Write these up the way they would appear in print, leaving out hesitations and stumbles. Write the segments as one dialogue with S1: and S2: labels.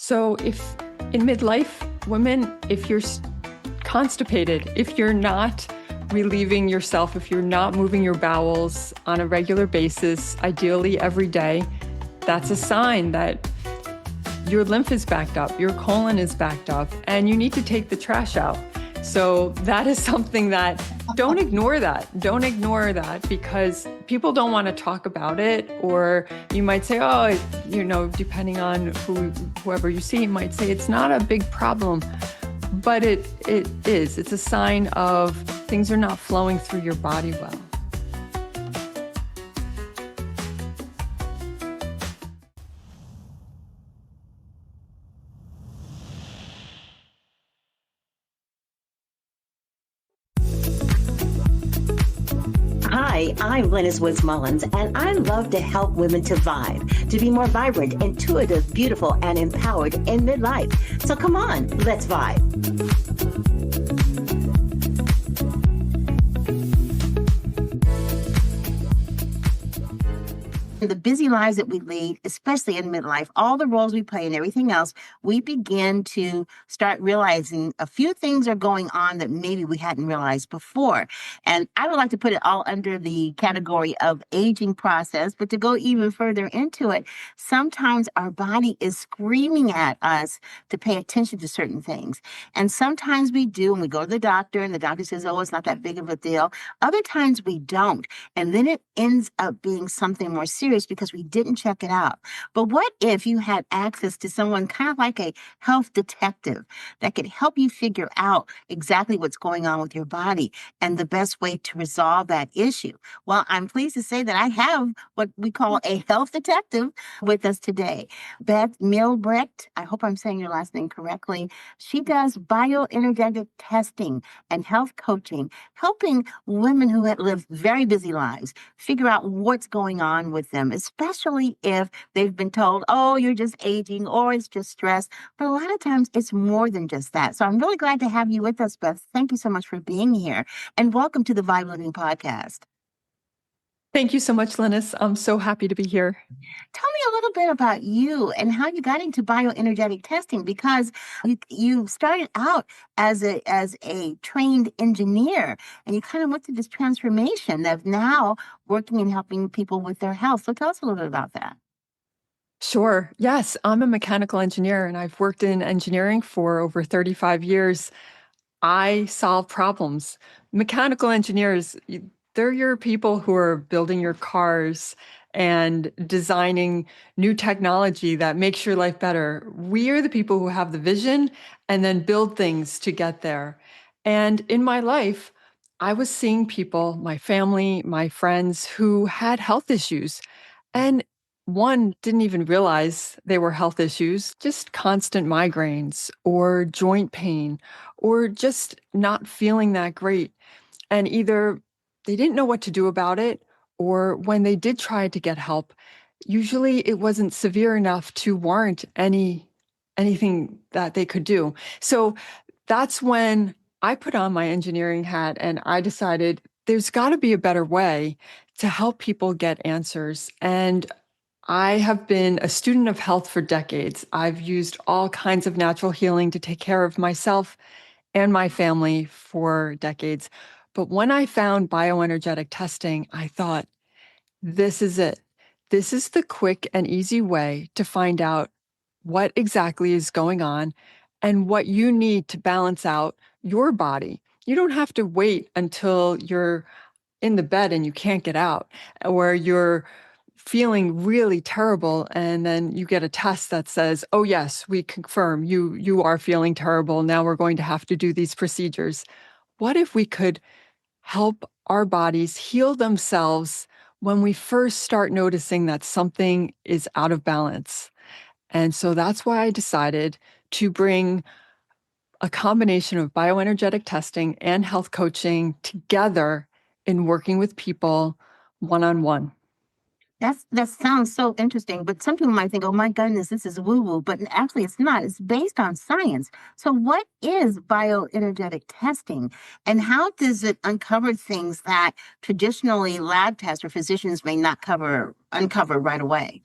S1: So if in midlife, women, if you're constipated, if you're not relieving yourself, if you're not moving your bowels on a regular basis, ideally every day, that's a sign that your lymph is backed up, your colon is backed up, and you need to take the trash out. So that is something that, don't ignore that. Don't ignore that, because people don't want to talk about it. Or you might say, oh, depending on whoever you see, you might say it's not a big problem. But it is. It's a sign of things are not flowing through your body well.
S2: Hi, I'm Glennis Woods Mullins, and I love to help women to vibe, to be more vibrant, intuitive, beautiful, and empowered in midlife. So come on, let's vibe. The busy lives that we lead, especially in midlife, all the roles we play and everything else, we begin to start realizing a few things are going on that maybe we hadn't realized before. And I would like to put it all under the category of aging process, but to go even further into it, sometimes our body is screaming at us to pay attention to certain things. And sometimes we do, and we go to the doctor, and the doctor says, oh, it's not that big of a deal. Other times we don't. And then it ends up being something more serious because we didn't check it out. But what if you had access to someone kind of like a health detective that could help you figure out exactly what's going on with your body and the best way to resolve that issue? Well, I'm pleased to say that I have what we call a health detective with us today. Beth Milbrecht, I hope I'm saying your last name correctly. She does bioenergetic testing and health coaching, helping women who have lived very busy lives figure out what's going on with them, especially if they've been told, oh, you're just aging or it's just stress. But a lot of times it's more than just that. So I'm really glad to have you with us, Beth. Thank you so much for being here. And welcome to the V.I.B.E Living Podcast.
S1: Thank you so much, Linus. I'm so happy to be here.
S2: Tell me a little bit about you and how you got into bioenergetic testing, because you started out as a trained engineer, and you kind of went through this transformation of now working and helping people with their health. So tell us a little bit about that.
S1: Sure. Yes, I'm a mechanical engineer, and I've worked in engineering for over 35 years. I solve problems. Mechanical engineers, they're your people who are building your cars and designing new technology that makes your life better. We are the people who have the vision and then build things to get there. And in my life, I was seeing people, my family, my friends, who had health issues. And one didn't even realize they were health issues, just constant migraines or joint pain or just not feeling that great. And either they didn't know what to do about it, or when they did try to get help, usually it wasn't severe enough to warrant anything that they could do. So that's when I put on my engineering hat and I decided there's got to be a better way to help people get answers. And I have been a student of health for decades. I've used all kinds of natural healing to take care of myself and my family for decades. But when I found bioenergetic testing, I thought, this is it. This is the quick and easy way to find out what exactly is going on and what you need to balance out your body. You don't have to wait until you're in the bed and you can't get out, or you're feeling really terrible and then you get a test that says, oh yes, we confirm you are feeling terrible. Now we're going to have to do these procedures. What if we could help our bodies heal themselves when we first start noticing that something is out of balance? And so that's why I decided to bring a combination of bioenergetic testing and health coaching together in working with people one-on-one.
S2: That sounds so interesting, but some people might think, oh my goodness, this is woo-woo, but actually it's not. It's based on science. So what is bioenergetic testing, and how does it uncover things that traditionally lab tests or physicians may not uncover right away?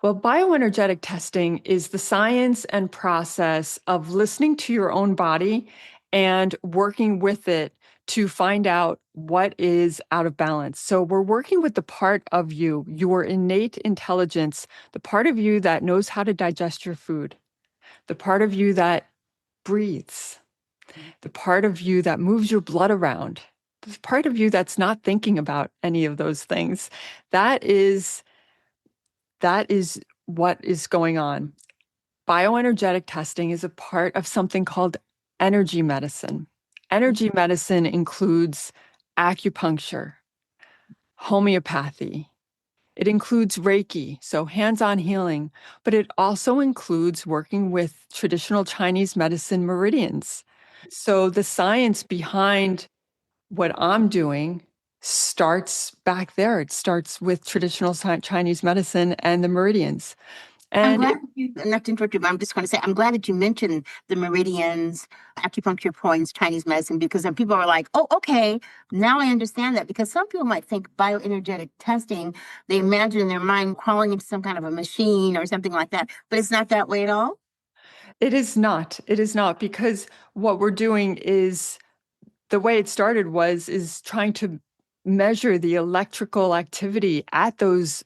S1: Well, bioenergetic testing is the science and process of listening to your own body and working with it to find out what is out of balance. So, we're working with the part of you, your innate intelligence, the part of you that knows how to digest your food, the part of you that breathes, the part of you that moves your blood around, the part of you that's not thinking about any of those things. That is what is going on. Bioenergetic testing is a part of something called energy medicine. Energy medicine includes acupuncture, homeopathy. It includes Reiki, so hands-on healing, but it also includes working with traditional Chinese medicine meridians. So the science behind what I'm doing starts back there. It starts with traditional Chinese medicine and the meridians.
S2: I'm
S1: And
S2: glad you, not to interrupt you, but I'm just going to say, I'm glad that you mentioned the meridians, acupuncture points, Chinese medicine, because then people are like, oh, okay, now I understand that. Because some people might think bioenergetic testing, they imagine in their mind crawling into some kind of a machine or something like that, but it's not that way at all.
S1: it is not. It is not, because what we're doing is, the way it started is trying to measure the electrical activity at those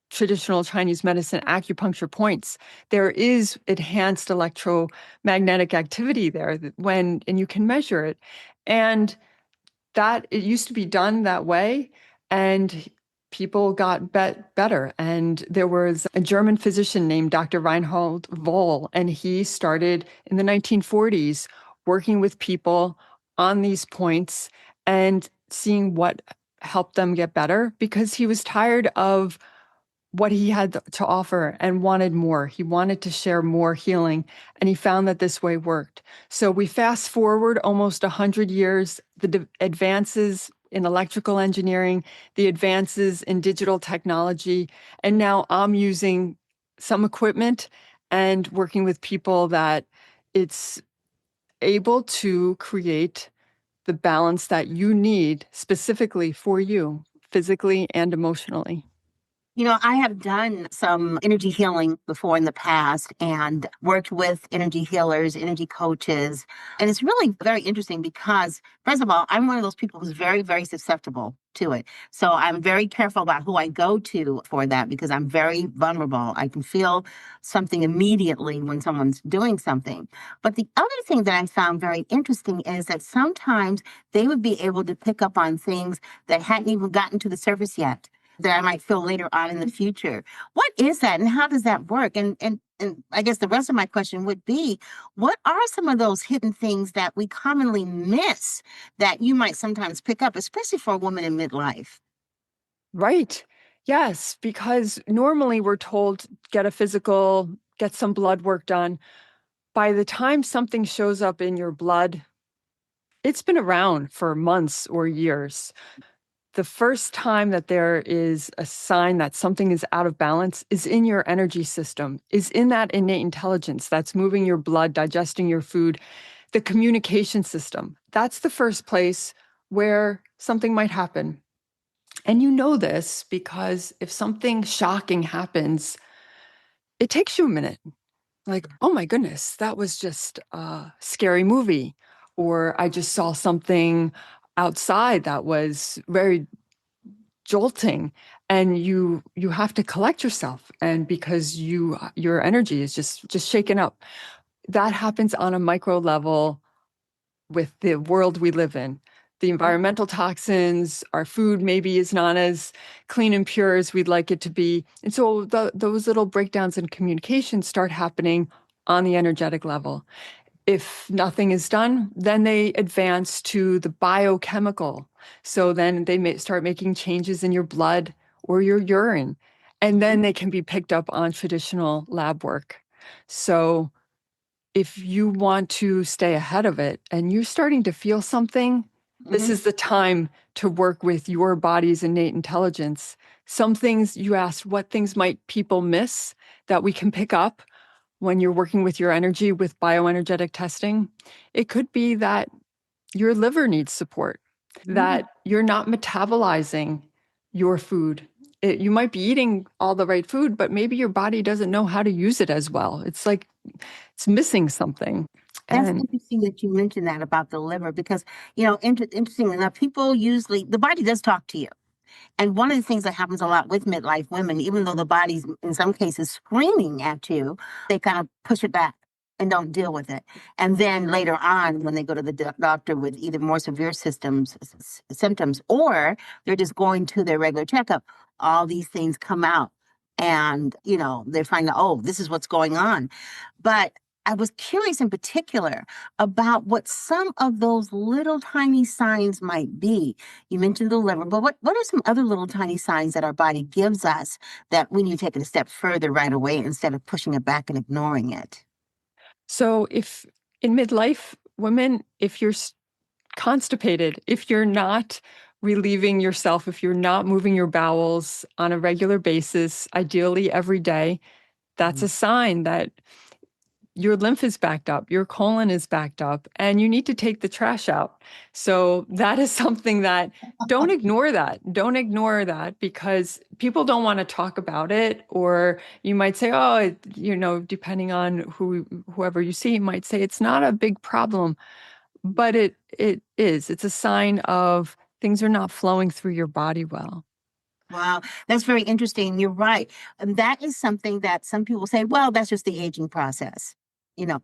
S1: traditional Chinese medicine acupuncture points. There is enhanced electromagnetic activity there and you can measure it. And that it used to be done that way, and people got better. And there was a German physician named Dr. Reinhold Voll, and he started in the 1940s working with people on these points and seeing what helped them get better, because he was tired of what he had to offer and wanted more. He wanted to share more healing, and he found that this way worked. So we fast forward almost 100 years, the advances in electrical engineering, the advances in digital technology, and now I'm using some equipment and working with people that it's able to create the balance that you need specifically for you, physically and emotionally.
S2: You know, I have done some energy healing before in the past and worked with energy healers, energy coaches. And it's really very interesting because, first of all, I'm one of those people who's very, very susceptible to it. So I'm very careful about who I go to for that because I'm very vulnerable. I can feel something immediately when someone's doing something. But the other thing that I found very interesting is that sometimes they would be able to pick up on things that hadn't even gotten to the surface yet that I might feel later on in the future. What is that and how does that work? And I guess the rest of my question would be, what are some of those hidden things that we commonly miss that you might sometimes pick up, especially for a woman in midlife?
S1: Right. Yes, because normally we're told get a physical, get some blood work done. By the time something shows up in your blood, it's been around for months or years. The first time that there is a sign that something is out of balance is in your energy system, is in that innate intelligence that's moving your blood, digesting your food, the communication system. That's the first place where something might happen. And you know this because if something shocking happens, it takes you a minute. Like, oh my goodness, that was just a scary movie. Or I just saw something outside that was very jolting. And you have to collect yourself. And because your energy is just shaken up. That happens on a micro level with the world we live in. The environmental toxins, our food maybe is not as clean and pure as we'd like it to be. And so those little breakdowns in communication start happening on the energetic level. If nothing is done, then they advance to the biochemical. So then they may start making changes in your blood or your urine. And then they can be picked up on traditional lab work. So if you want to stay ahead of it and you're starting to feel something, this
S2: Mhm.
S1: is the time to work with your body's innate intelligence. Some things you asked, what things might people miss that we can pick up when you're working with your energy with bioenergetic testing? It could be that your liver needs support, that you're not metabolizing your food You might be eating all the right food, but maybe your body doesn't know how to use it as well. It's like it's missing something.
S2: That's
S1: And
S2: interesting that you mentioned that about the liver because, interesting enough, people usually, the body does talk to you. And one of the things that happens a lot with midlife women, even though the body's in some cases screaming at you, they kind of push it back and don't deal with it. And then later on, when they go to the doctor with either more severe symptoms, or they're just going to their regular checkup, all these things come out. And, they find out, oh, this is what's going on. But I was curious in particular about what some of those little tiny signs might be. You mentioned the liver, but what are some other little tiny signs that our body gives us that we need to take it a step further right away instead of pushing it back and ignoring it?
S1: so if in midlife, women, if you're constipated, if you're not relieving yourself, if you're not moving your bowels on a regular basis, ideally every day, that's
S2: Mhm.
S1: a sign that your lymph is backed up, your colon is backed up, and you need to take the trash out. So that is something that don't ignore that. Don't ignore that because people don't want to talk about it. Or you might say, oh, depending on whoever you see, might say it's not a big problem, but it is. It's a sign of things are not flowing through your body well.
S2: Wow, that's very interesting. You're right. And that is something that some people say, well, that's just the aging process.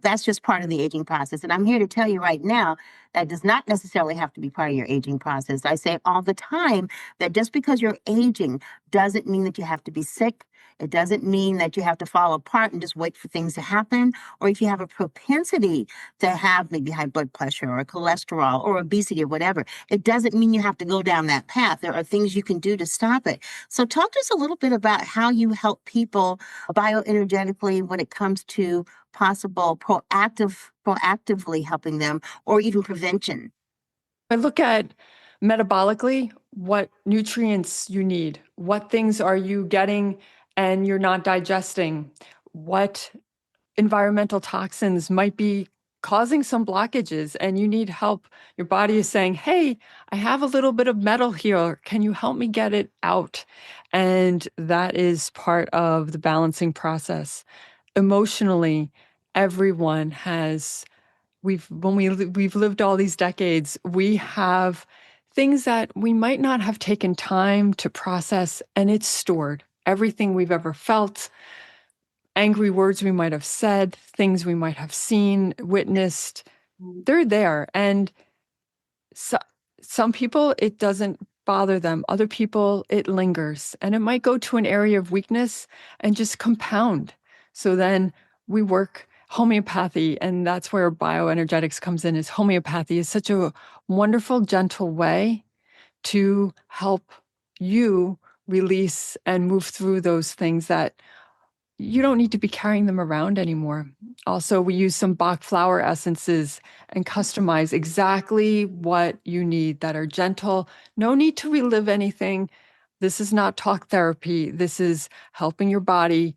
S2: That's just part of the aging process. And I'm here to tell you right now that does not necessarily have to be part of your aging process. I say all the time that just because you're aging doesn't mean that you have to be sick. It doesn't mean that you have to fall apart and just wait for things to happen. Or if you have a propensity to have maybe high blood pressure or cholesterol or obesity or whatever, it doesn't mean you have to go down that path. There are things you can do to stop it. So, talk to us a little bit about how you help people bioenergetically when it comes to possible proactively helping them, or even prevention.
S1: I look at metabolically what nutrients you need, what things are you getting and you're not digesting, what environmental toxins might be causing some blockages and you need help. Your body is saying, hey, I have a little bit of metal here. Can you help me get it out? And that is part of the balancing process. Emotionally, everyone has we've lived all these decades, we have things that we might not have taken time to process, and it's stored. Everything we've ever felt, angry words we might have said, things we might have seen, witnessed, they're there. And so, some people, it doesn't bother them. Other people, it lingers. And it might go to an area of weakness and just compound. So then we work homeopathy, and that's where bioenergetics comes in, is homeopathy is such a wonderful, gentle way to help you release and move through those things that you don't need to be carrying them around anymore. Also, we use some Bach flower essences and customize exactly what you need that are gentle. No need to relive anything. This is not talk therapy. This is helping your body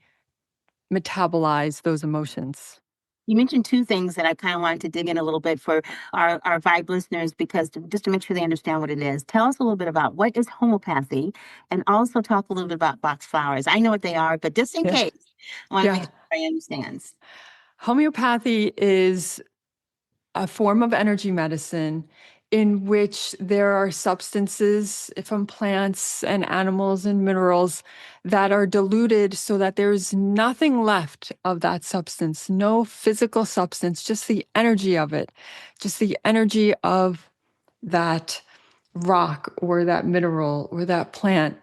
S1: metabolize those emotions.
S2: You mentioned two things that I kind of wanted to dig in a little bit for our V.I.B.E listeners, because just to make sure they understand what it is. Tell us a little bit about what is homeopathy, and also talk a little bit about Bach's flowers. I know what they are, but just in
S1: Yeah.
S2: case, I want to make
S1: Yeah.
S2: sure everybody understands.
S1: Homeopathy is a form of energy medicine in which there are substances from plants and animals and minerals that are diluted so that there's nothing left of that substance, no physical substance, just the energy of it, just the energy of that rock or that mineral or that plant.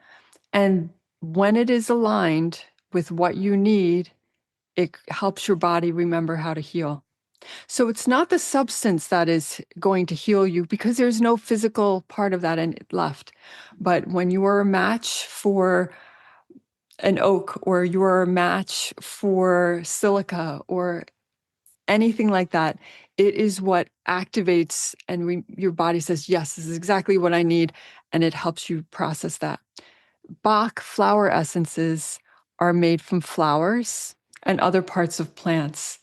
S1: And when it is aligned with what you need, it helps your body remember how to heal. So it's not the substance that is going to heal you because there's no physical part of that left. But when you are a match for an oak, or you are a match for silica or anything like that, it is what activates and your body says, yes, this is exactly what I need. And it helps you process that. Bach flower essences are made from flowers and other parts of plants,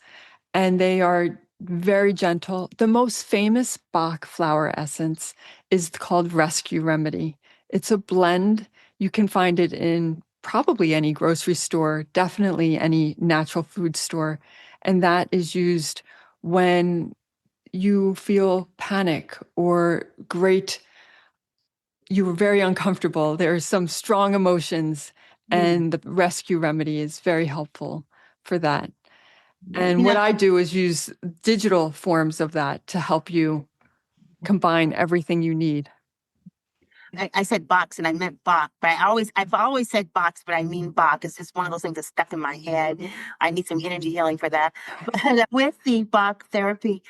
S1: and they are very gentle. The most famous Bach flower essence is called Rescue Remedy. It's a blend. You can find it in probably any grocery store, definitely any natural food store. And that is used when you feel panic or you were very uncomfortable. There's some strong emotions,
S2: Mm.
S1: and the rescue remedy is very helpful for that.
S2: You
S1: And
S2: know,
S1: what I do is use digital forms of that to help you combine everything you need.
S2: I said box and I meant Bach, but I've always said box, but I mean Bach. It's just one of those things that's stuck in my head. I need some energy healing for that. But with the Bach therapy,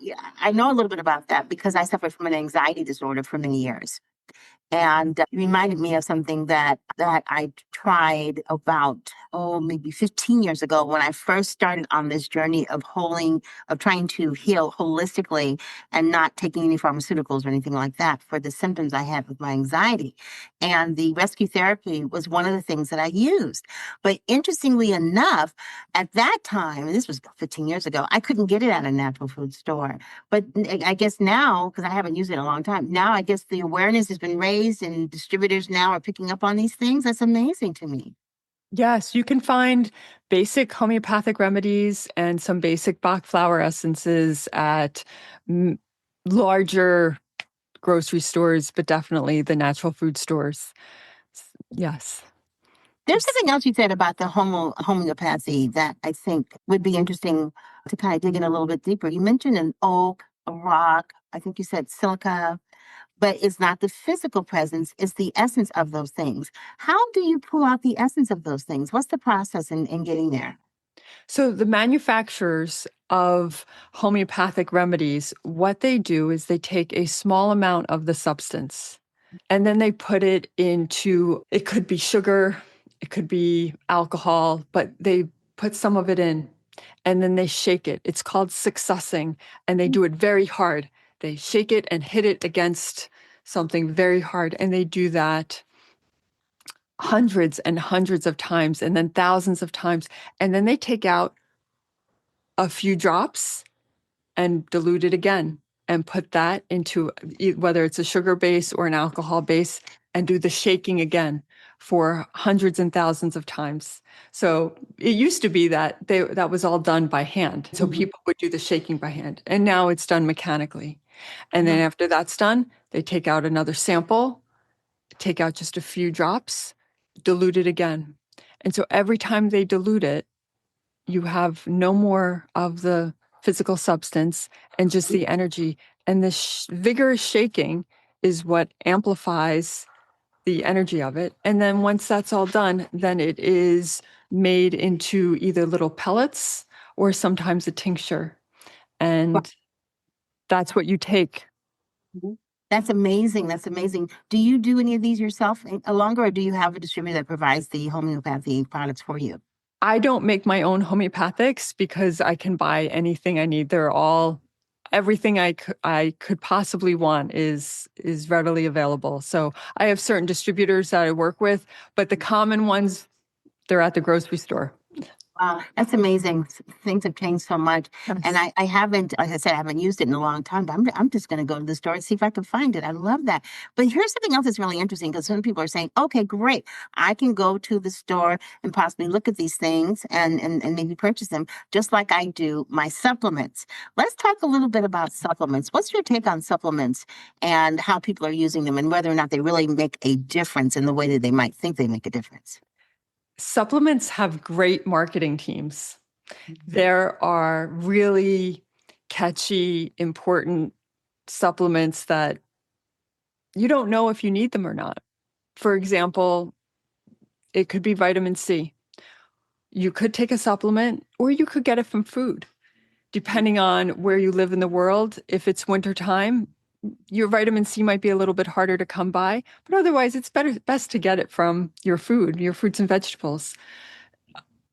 S2: yeah, I know a little bit about that because I suffered from an anxiety disorder for many years. And it reminded me of something that I tried about, maybe 15 years ago when I first started on this journey of trying to heal holistically and not taking any pharmaceuticals or anything like that for the symptoms I had with my anxiety. And the rescue therapy was one of the things that I used. But interestingly enough, at that time, and this was about 15 years ago, I couldn't get it at a natural food store. But I guess now, because I haven't used it in a long time, now I guess the awareness has been raised and distributors now are picking up on these things. That's amazing to me.
S1: Yes, you can find basic homeopathic remedies and some basic Bach flower essences at m- larger grocery stores, but definitely the natural food stores. Yes.
S2: There's something else you said about the homeopathy that I think would be interesting to kind of dig in a little bit deeper. You mentioned an oak, a rock, I think you said silica, but it's not the physical presence, it's the essence of those things. How do you pull out the essence of those things? What's the process in getting there?
S1: So the manufacturers of homeopathic remedies, what they do is they take a small amount of the substance and then they put it into, it could be sugar, it could be alcohol, but they put some of it in and then they shake it. It's called successing, and they do it very hard. They shake it and hit it against something very hard, and they do that hundreds and hundreds of times and then thousands of times. And then they take out a few drops and dilute it again and put that into whether it's a sugar base or an alcohol base and do the shaking again for hundreds and thousands of times. So it used to be that that was all done by hand. So
S2: Mhm.
S1: people would do the shaking by hand, and now it's done mechanically. And then
S2: Mhm.
S1: after that's done, they take out another sample, take out just a few drops, dilute it again. And so every time they dilute it, you have no more of the physical substance and just the energy. And this vigorous shaking is what amplifies the energy of it. And then once that's all done, then it is made into either little pellets or sometimes a tincture. And that's what you take.
S2: Mhm. That's amazing. That's amazing. Do you do any of these yourself longer, or do you have a distributor that provides the homeopathy products for you?
S1: I don't make my own homeopathics because I can buy anything I need. They're all everything I could possibly want is readily available. So I have certain distributors that I work with, but the common ones, they're at the grocery store.
S2: Wow, that's amazing. Things have changed so much. And
S1: Yes.
S2: I haven't, like I said, I haven't used it in a long time, but I'm just going to go to the store and see if I can find it. I love that. But here's something else that's really interesting because some people are saying, okay, great. I can go to the store and possibly look at these things and maybe purchase them just like I do my supplements. Let's talk a little bit about supplements. What's your take on supplements and how people are using them and whether or not they really make a difference in the way that they might think they make a difference?
S1: Supplements have great marketing teams. There are really catchy, important supplements that you don't know if you need them or not. For example, it could be vitamin C. You could take a supplement or you could get it from food, depending on where you live in the world. If it's wintertime, your vitamin C might be a little bit harder to come by, but otherwise it's best to get it from your food, your fruits and vegetables.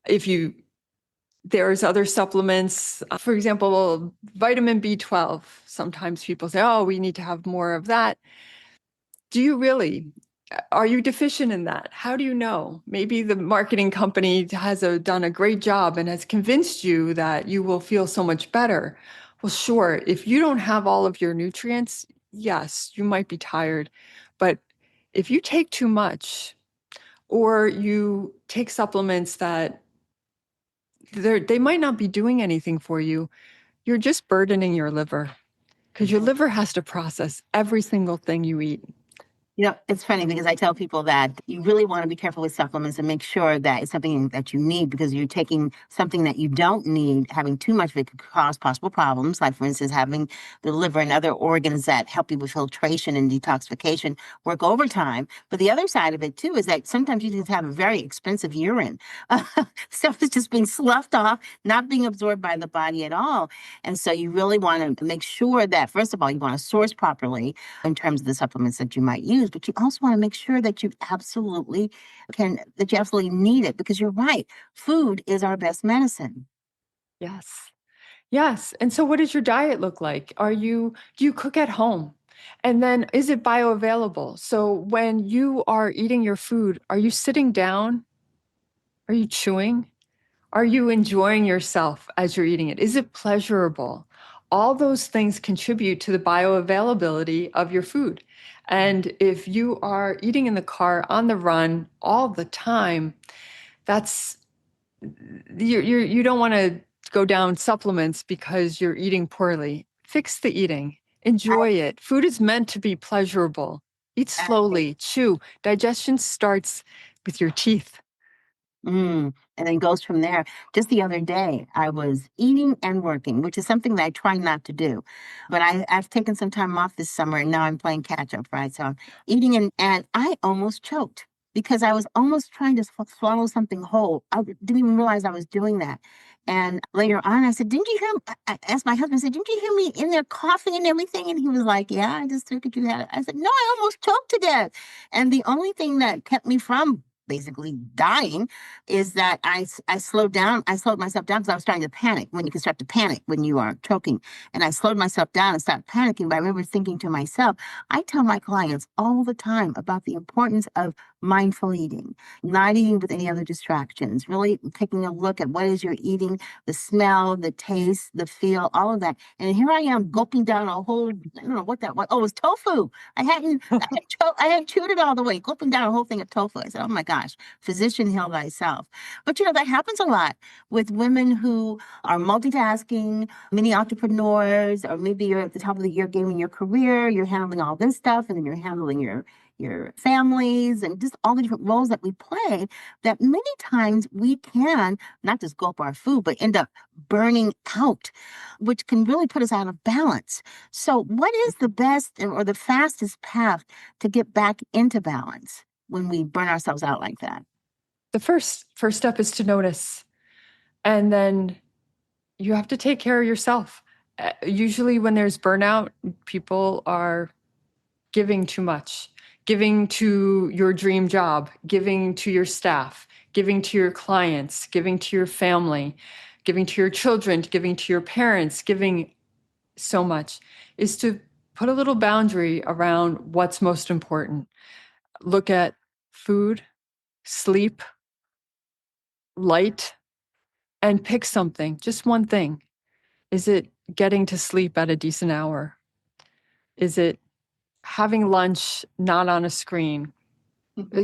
S1: If you There's other supplements, for example, vitamin B12. Sometimes people say, "Oh, we need to have more of that." Do you really? Are you deficient in that? How do you know? Maybe the marketing company has done a great job and has convinced you that you will feel so much better. Well, sure, if you don't have all of your nutrients, yes, you might be tired. But If you take too much or you take supplements that they might not be doing anything for you, you're just burdening your liver because your liver has to process every single thing you eat.
S2: You know, it's funny because I tell people that you really want to be careful with supplements and make sure that it's something that you need, because you're taking something that you don't need. Having too much of it could cause possible problems, like, for instance, having the liver and other organs that help you with filtration and detoxification work overtime. But the other side of it, too, is that sometimes you just have a very expensive urine. Stuff is just being sloughed off, not being absorbed by the body at all. And so you really want to make sure that, first of all, you want to source properly in terms of the supplements that you might use, but you also want to make sure that that you absolutely need it, because you're right. Food is our best medicine.
S1: Yes. Yes. And so what does your diet look like? Do you cook at home? And then is it bioavailable? So when you are eating your food, are you sitting down? Are you chewing? Are you enjoying yourself as you're eating it? Is it pleasurable? All those things contribute to the bioavailability of your food. And if you are eating in the car on the run all the time, that's you don't want to go down supplements because you're eating poorly. Fix the eating. Enjoy it. Food is meant to be pleasurable. Eat
S2: I,
S1: slowly, chew. Digestion starts with your teeth.
S2: and then goes from there. Just the other day, I was eating and working, which is something that I try not to do. But I've taken some time off this summer, and now I'm playing catch up, right? So I'm eating, and I almost choked because I was almost trying to swallow something whole. Didn't even realize I was doing that. And later on, I said, "Didn't you hear?" I asked my husband, I said, "Didn't you hear me in there coughing and everything?" And he was like, "Yeah, I just took it. You had it." I said, "No, I almost choked to death." And the only thing that kept me from basically dying is that I slowed down. I slowed myself down because I was starting to panic, when you can start to panic when you are choking. And I slowed myself down and started panicking. But I remember thinking to myself, I tell my clients all the time about the importance of mindful eating, not eating with any other distractions, really taking a look at what is you're eating, the smell, the taste, the feel, all of that. And here I am gulping down a whole, I don't know what that was. Oh, it was tofu. I had chewed it all the way, gulping down a whole thing of tofu. I said, oh my gosh, physician, heal thyself. But you know, that happens a lot with women who are multitasking, many entrepreneurs, or maybe you're at the top of your game in your career, you're handling all this stuff, and then you're handling your families and just all the different roles that we play, that many times we can not just gulp our food, but end up burning out, which can really put us out of balance. So, what is the best or the fastest path to get back into balance when we burn ourselves out like that?
S1: The first step is to notice. And then you have to take care of yourself. Usually when there's burnout, people are giving too much, giving to your dream job, giving to your staff, giving to your clients, giving to your family, giving to your children, giving to your parents, giving so much, is to put a little boundary around what's most important. Look at food, sleep, light, and pick something, just one thing. Is it getting to sleep at a decent hour? Is it having lunch not on a screen?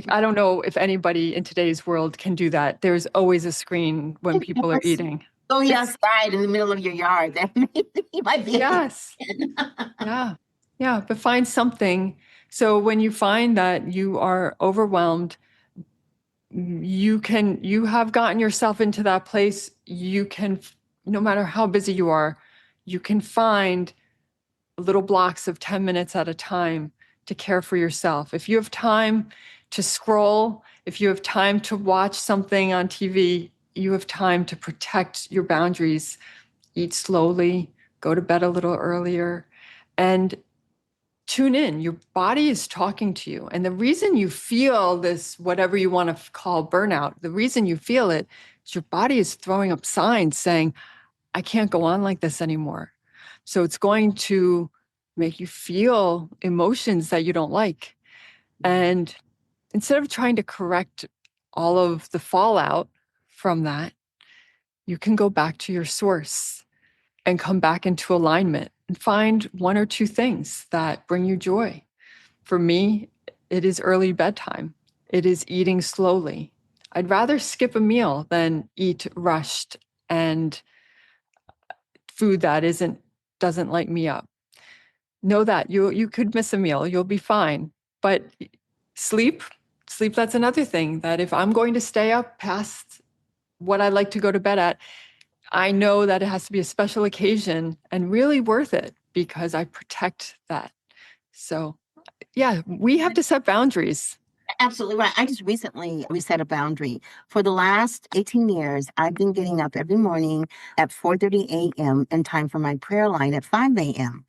S1: I don't know if anybody in today's world can do that. There's always a screen when people are
S2: Yes.
S1: eating.
S2: Going
S1: It's
S2: outside in the middle of your yard, that you might be able
S1: yes. Yeah. Yeah. But find something. So when you find that you are overwhelmed, you have gotten yourself into that place. You can, no matter how busy you are, you can find little blocks of 10 minutes at a time to care for yourself. If you have time to scroll, if you have time to watch something on TV, you have time to protect your boundaries. Eat slowly, go to bed a little earlier, and tune in. Your body is talking to you. And the reason you feel this, whatever you want to call burnout, the reason you feel it is your body is throwing up signs saying, I can't go on like this anymore. So it's going to make you feel emotions that you don't like. And instead of trying to correct all of the fallout from that, you can go back to your source and come back into alignment and find one or two things that bring you joy. For me, It is early bedtime. It is eating slowly. I'd rather skip a meal than eat rushed and food that doesn't light me up. Know that you could miss a meal, you'll be fine. But sleep, sleep, that's another thing that if I'm going to stay up past what I like to go to bed at, I know that it has to be a special occasion and really worth it because I protect that. So, yeah, we have to set boundaries.
S2: Absolutely right. I just recently reset a boundary. For the last 18 years, I've been getting up every morning at 4:30 a.m. in time for my prayer line at 5 a.m.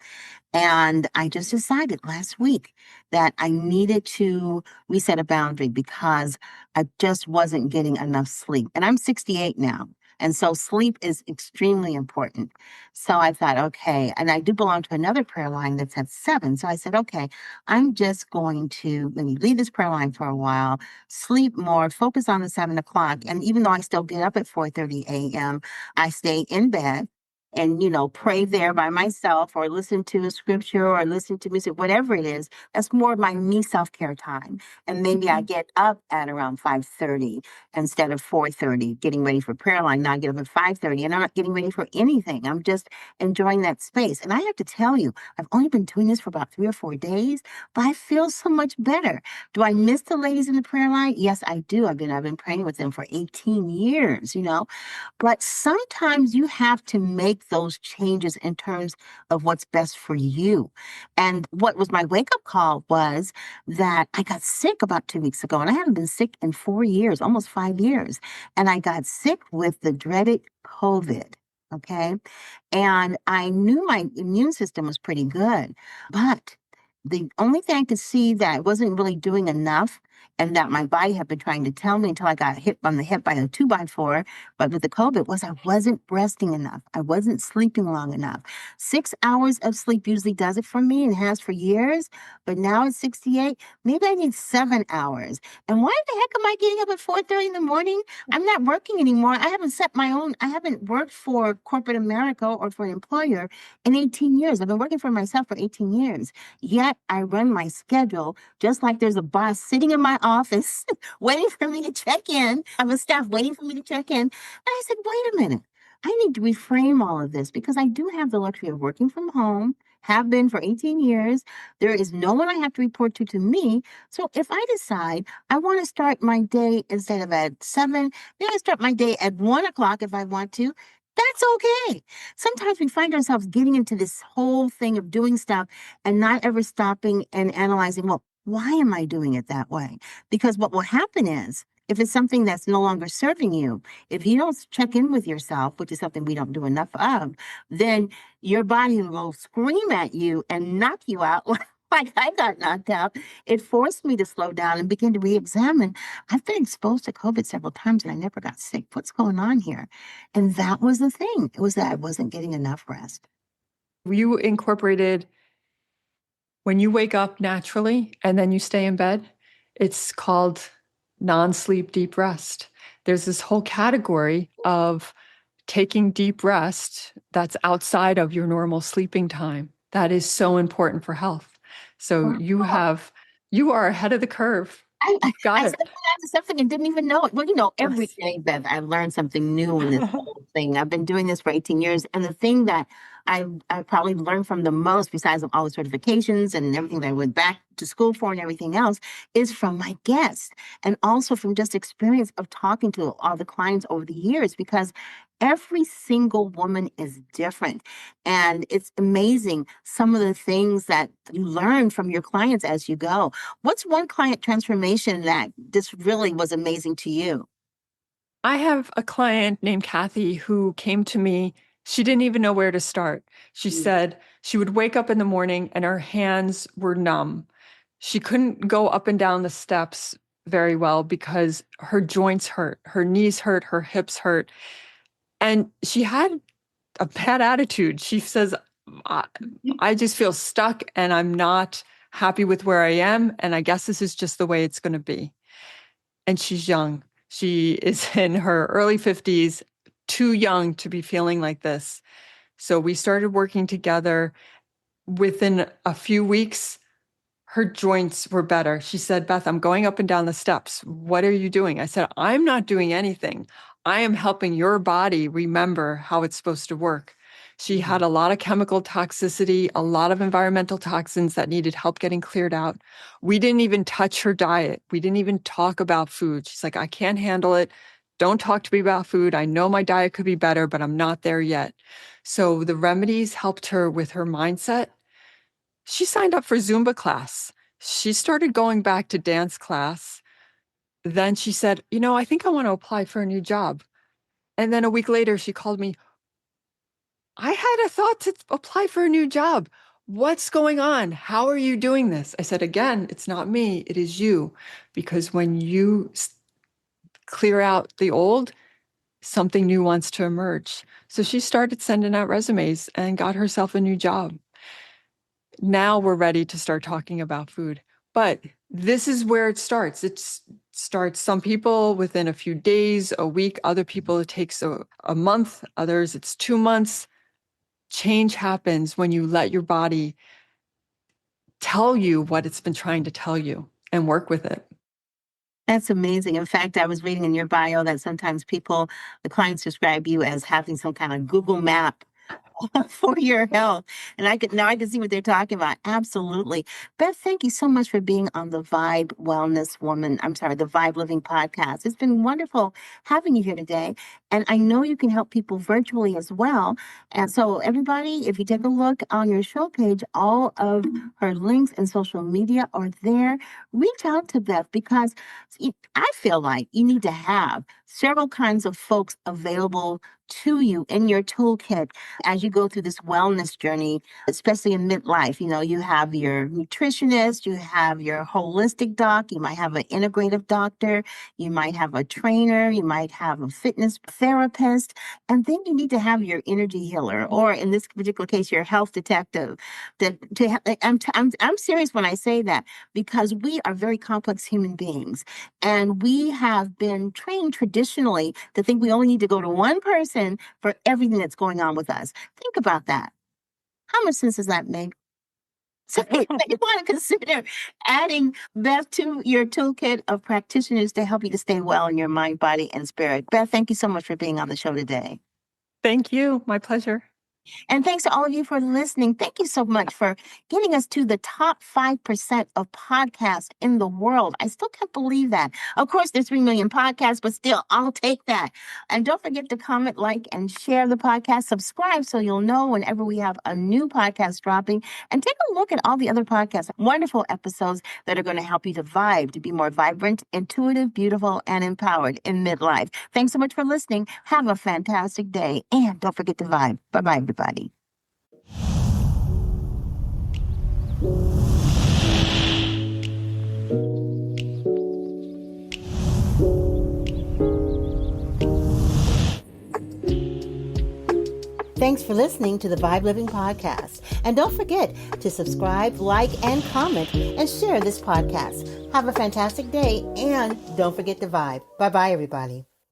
S2: And I just decided last week that I needed to reset a boundary because I just wasn't getting enough sleep. And I'm 68 now. And so sleep is extremely important. So I thought, okay, and I do belong to another prayer line that's at 7. So I said, okay, I'm just going to maybe leave this prayer line for a while, sleep more, focus on the 7 o'clock. And even though I still get up at 4:30 a.m., I stay in bed and pray there by myself or listen to a scripture or listen to music, whatever it is. That's more of my me self-care time. And maybe I get up at around 5:30 instead of 4:30, getting ready for prayer line. Now I get up at 5:30 and I'm not getting ready for anything. I'm just enjoying that space. And I have to tell you, I've only been doing this for about 3 or 4 days, but I feel so much better. Do I miss the ladies in the prayer line? Yes, I do. I've been praying with them for 18 years. But sometimes you have to make those changes in terms of what's best for you. And what was my wake up call was that I got sick about 2 weeks ago, and I haven't been sick in 4 years, almost 5 years. And I got sick with the dreaded COVID. Okay. And I knew my immune system was pretty good, but the only thing I could see that I wasn't really doing enough and that my body had been trying to tell me until I got hit on the hip by a 2x4, but with the COVID was I wasn't resting enough. I wasn't sleeping long enough. 6 hours of sleep usually does it for me and has for years, but now at 68, maybe I need 7 hours. And why the heck am I getting up at 4:30 in the morning? I'm not working anymore. I haven't worked for corporate America or for an employer in 18 years. I've been working for myself for 18 years. Yet I run my schedule just like there's a boss sitting in my office waiting for me to check in. I have a staff waiting for me to check in. And I said, wait a minute. I need to reframe all of this because I do have the luxury of working from home, have been for 18 years. There is no one I have to report to me. So if I decide I want to start my day instead of at 7, then I start my day at 1 o'clock if I want to. That's okay. Sometimes we find ourselves getting into this whole thing of doing stuff and not ever stopping and analyzing, well, why am I doing it that way? Because what will happen is, if it's something that's no longer serving you, if you don't check in with yourself, which is something we don't do enough of, then your body will scream at you and knock you out like I got knocked out. It forced me to slow down and begin to re-examine. I've been exposed to COVID several times and I never got sick. What's going on here? And that was the thing. It was that I wasn't getting enough rest.
S1: You incorporated when you wake up naturally and then you stay in bed, it's called non-sleep deep rest. There's this whole category of taking deep rest that's outside of your normal sleeping time. That is so important for health. So you are ahead of the curve. You've got
S2: I
S1: it.
S2: stepped into something and didn't even know it. Well, every
S1: Yes.
S2: day, Beth, I learned something new in this whole thing. I've been doing this for 18 years. And the thing that I probably learned from the most, besides all the certifications and everything that I went back to school for and everything else, is from my guests and also from just experience of talking to all the clients over the years, because every single woman is different. And it's amazing some of the things that you learn from your clients as you go. What's one client transformation that just really was amazing to you?
S1: I have a client named Kathy who came to me. She didn't even know where to start. She
S2: Mm.
S1: said she would wake up in the morning and her hands were numb. She couldn't go up and down the steps very well because her joints hurt, her knees hurt, her hips hurt. And she had a bad attitude. She says, I, I just feel stuck and I'm not happy with where I am. And I guess this is just the way it's going to be. And she's young. She is in her early 50s, too young to be feeling like this. So we started working together. Within a few weeks, her joints were better. She said, Beth, I'm going up and down the steps. What are you doing? I said, I'm not doing anything. I am helping your body remember how it's supposed to work. She had a lot of chemical toxicity, a lot of environmental toxins that needed help getting cleared out. We didn't even touch her diet. We didn't even talk about food. She's like, I can't handle it. Don't talk to me about food. I know my diet could be better, but I'm not there yet. So the remedies helped her with her mindset. She signed up for Zumba class. She started going back to dance class. Then she said, I think I want to apply for a new job. And then a week later, she called me. I had a thought to apply for a new job. What's going on? How are you doing this? I said, again, it's not me, it is you. Because when you clear out the old, something new wants to emerge. So she started sending out resumes and got herself a new job. Now we're ready to start talking about food. But this is where it starts. It starts some people within a few days, a week. Other people, it takes a month. Others, it's 2 months. Change happens when you let your body tell you what it's been trying to tell you and work with it.
S2: That's amazing. In fact, I was reading in your bio that sometimes the clients describe you as having some kind of Google map for your health. And I can see what they're talking about. Absolutely. Beth, thank you so much for being on the Vibe Wellness Woman. I'm sorry, the Vibe Living podcast. It's been wonderful having you here today. And I know you can help people virtually as well. And so everybody, if you take a look on your show page, all of her links and social media are there. Reach out to Beth because I feel like you need to have several kinds of folks available to you in your toolkit as you go through this wellness journey, especially in midlife. You have your nutritionist, you have your holistic doc, you might have an integrative doctor, you might have a trainer, you might have a fitness therapist, and then you need to have your energy healer, or in this particular case, your health detective. I'm serious when I say that because we are very complex human beings, and we have been trained traditionally to think we only need to go to one person for everything that's going on with us. Think about that. How much sense does that make? So you want to consider adding Beth to your toolkit of practitioners to help you to stay well in your mind, body, and spirit. Beth, thank you so much for being on the show today.
S1: Thank you. My pleasure.
S2: And thanks to all of you for listening. Thank you so much for getting us to the top 5% of podcasts in the world. I still can't believe that. Of course, there's 3 million podcasts, but still, I'll take that. And don't forget to comment, like, and share the podcast. Subscribe so you'll know whenever we have a new podcast dropping. And take a look at all the other podcasts, wonderful episodes that are going to help you to vibe, to be more vibrant, intuitive, beautiful, and empowered in midlife. Thanks so much for listening. Have a fantastic day. And don't forget to vibe. Bye-bye, everybody. Thanks for listening to the Vibe Living Podcast. And don't forget to subscribe, like, and comment, and share this podcast. Have a fantastic day, and don't forget to vibe. Bye-bye, everybody.